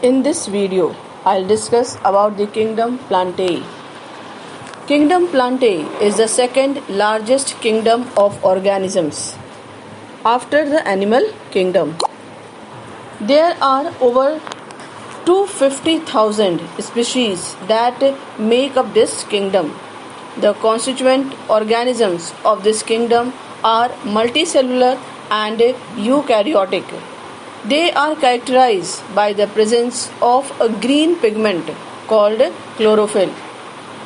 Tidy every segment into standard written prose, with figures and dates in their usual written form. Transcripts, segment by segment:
In this video, I'll discuss about the kingdom Plantae. Kingdom Plantae is the second largest kingdom of organisms after the animal kingdom. There are over 250,000 species that make up this kingdom. The constituent organisms of this kingdom are multicellular and eukaryotic. They are characterized by the presence of a green pigment called chlorophyll,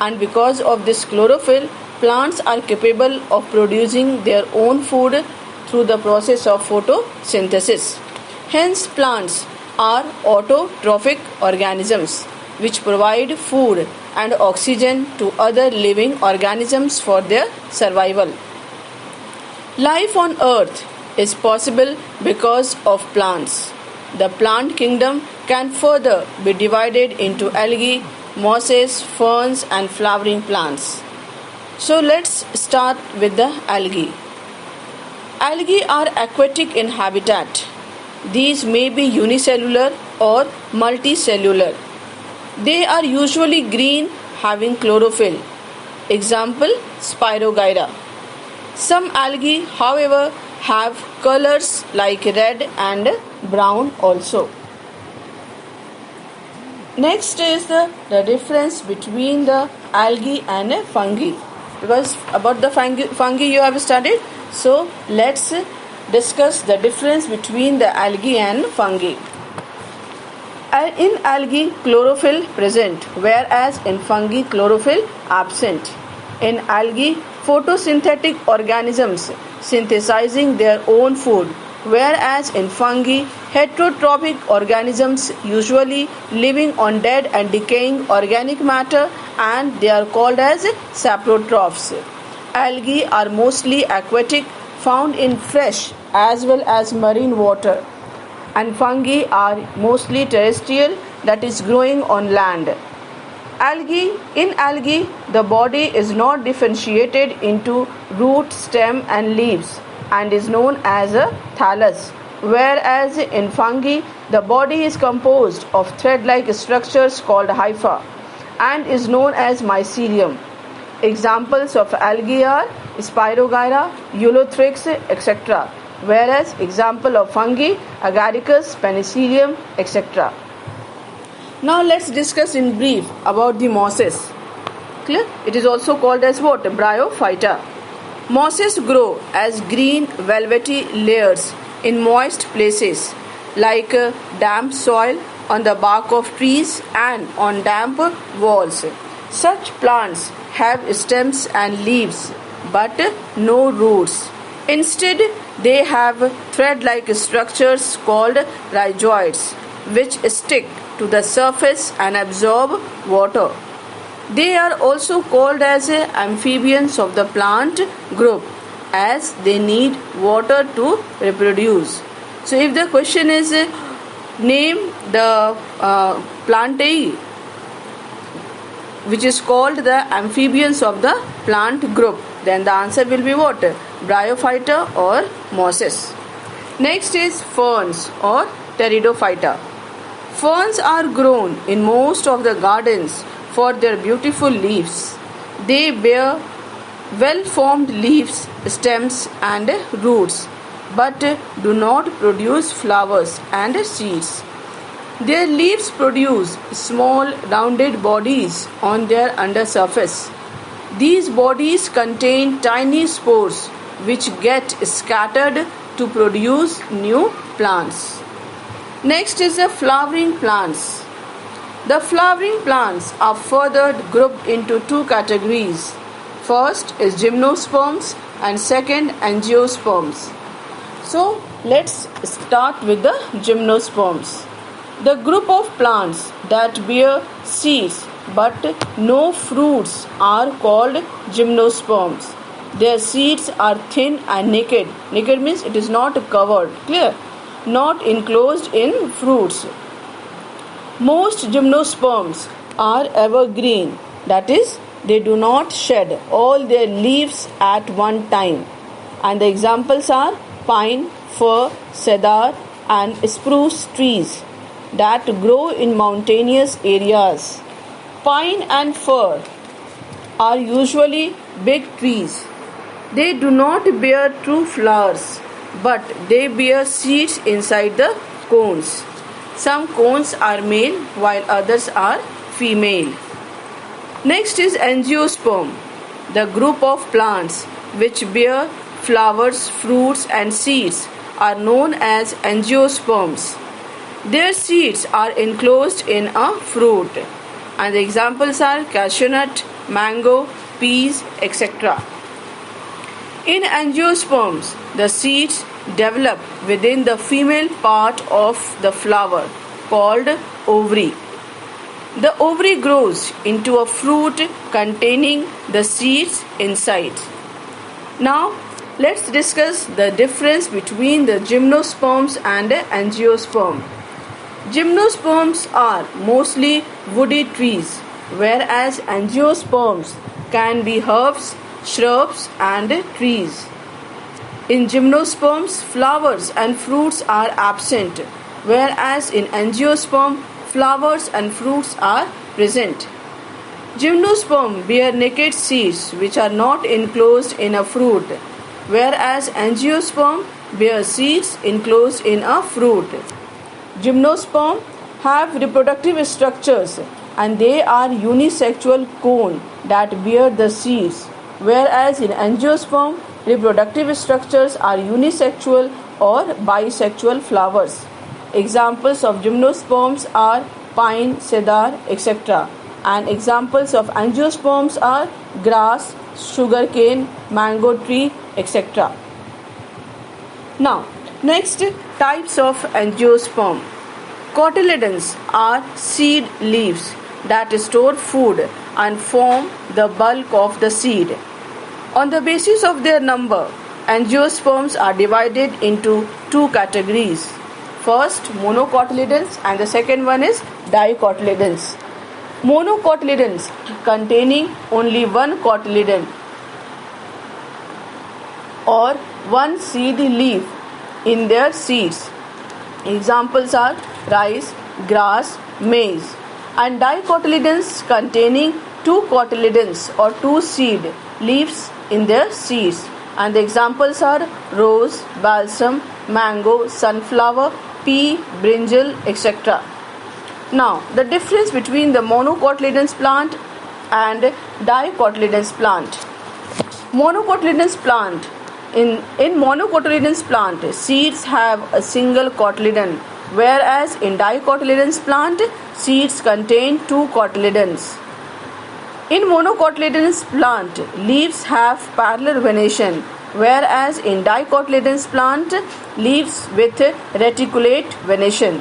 and because of this chlorophyll, plants are capable of producing their own food through the process of photosynthesis. Hence, plants are autotrophic organisms which provide food and oxygen to other living organisms for their survival. Life on earth is possible because of plants. The plant kingdom can further be divided into algae, mosses, ferns, and flowering plants. So let's start with the algae. Algae are aquatic in habitat. These may be unicellular or multicellular. They are usually green, having chlorophyll. Example, Spirogyra. Some algae, however, have colors like red and brown also. Next is the difference between the algae and fungi. Because about the fungi you have studied, so let's discuss the difference between the algae and fungi. In algae, chlorophyll present, whereas in fungi, chlorophyll absent. In algae, photosynthetic organisms synthesizing their own food, whereas in fungi, heterotrophic organisms usually living on dead and decaying organic matter, and they are called as saprotrophs. Algae are mostly aquatic, found in fresh as well as marine water, and fungi are mostly terrestrial, that is growing on land. In algae, the body is not differentiated into root, stem and leaves and is known as a thallus, whereas in fungi, the body is composed of thread-like structures called hypha and is known as mycelium. Examples of algae are Spirogyra, Ulothrix, etc. Whereas example of fungi, Agaricus, Penicillium, etc. Now let's discuss in brief about the mosses. Clear? It is also called as what? Bryophyta. Mosses grow as green velvety layers in moist places like damp soil, on the bark of trees and on damp walls. Such plants have stems and leaves but no roots. Instead, they have thread-like structures called rhizoids which stick to the surface and absorb water. They are also called as amphibians of the plant group as they need water to reproduce. So if the question is name the Plantae which is called the amphibians of the plant group, then the answer will be what? Bryophyta or mosses. Next is ferns or pteridophyta. Ferns are grown in most of the gardens for their beautiful leaves. They bear well-formed leaves, stems and roots, but do not produce flowers and seeds. Their leaves produce small rounded bodies on their undersurface. These bodies contain tiny spores which get scattered to produce new plants. Next is the flowering plants. The flowering plants are further grouped into two categories. First is gymnosperms and second angiosperms. So let's start with the gymnosperms. The group of plants that bear seeds but no fruits are called gymnosperms. Their seeds are thin and naked. Naked means it is not covered. Clear? Not enclosed in fruits. Most gymnosperms are evergreen, that is, they do not shed all their leaves at one time. And the examples are pine, fir, cedar, and spruce trees. that grow in mountainous areas. Pine and fir are usually big trees. They do not bear true flowers, but they bear seeds inside the cones. Some cones are male while others are female. Next is angiosperm, the group of plants which bear flowers, fruits and seeds are known as angiosperms. Their seeds are enclosed in a fruit, and the examples are cashew nut, mango, peas, etc. In angiosperms, the seeds develop within the female part of the flower called ovary. The ovary grows into a fruit containing the seeds inside. Now, let's discuss the difference between the gymnosperms and angiosperm. Gymnosperms are mostly woody trees, whereas angiosperms can be herbs, shrubs and trees. In gymnosperms, flowers and fruits are absent, whereas in angiosperm, flowers and fruits are present. Gymnosperm bear naked seeds which are not enclosed in a fruit, whereas angiosperm bear seeds enclosed in a fruit. Gymnosperm have reproductive structures and they are unisexual cone that bear the seeds, whereas in angiosperm, reproductive structures are unisexual or bisexual flowers. Examples of gymnosperms are pine, cedar, etc. And examples of angiosperms are grass, sugarcane, mango tree, etc. Now, next, types of angiosperm. Cotyledons are seed leaves that store food and form the bulk of the seed. On the basis of their number, angiosperms are divided into two categories. First, monocotyledons and the second one is dicotyledons. Monocotyledons containing only one cotyledon or one seed leaf in their seeds. Examples are rice, grass, maize. And dicotyledons containing two cotyledons or two seed leaves in their seeds. And the examples are rose, balsam, mango, sunflower, pea, brinjal, etc. Now, the difference between the monocotyledons plant and dicotyledons plant. Monocotyledons plant. In monocotyledons plant, seeds have a single cotyledon, whereas in dicotyledons plant, seeds contain two cotyledons. In monocotyledons plant, leaves have parallel venation, whereas in dicotyledons plant, leaves with reticulate venation.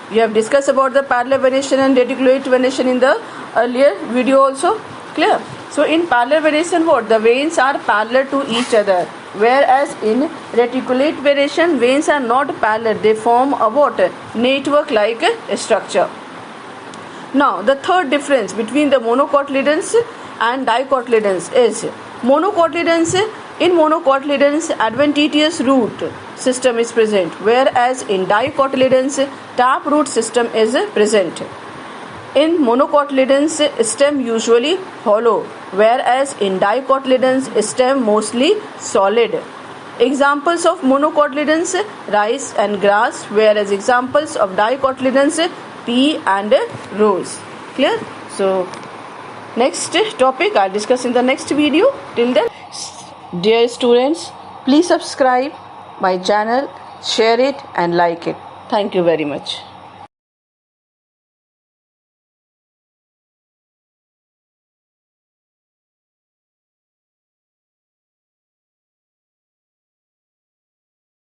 We have discussed about the parallel venation and reticulate venation in the earlier video also. Clear? So in parallel venation, what? The veins are parallel to each other, whereas in reticulate venation, veins are not parallel. They form a what? Network-like structure. Now, the third difference between the monocotyledons and dicotyledons is in monocotyledons adventitious root system is present, whereas in dicotyledons tap root system is present. In monocotyledons stem usually hollow, whereas in dicotyledons stem mostly solid. Examples of monocotyledons rice and grass, whereas examples of dicotyledons pea and rose. Clear? So next topic I'll discuss in the next video. Till then, dear students, please subscribe my channel, share it and like it. Thank you very much.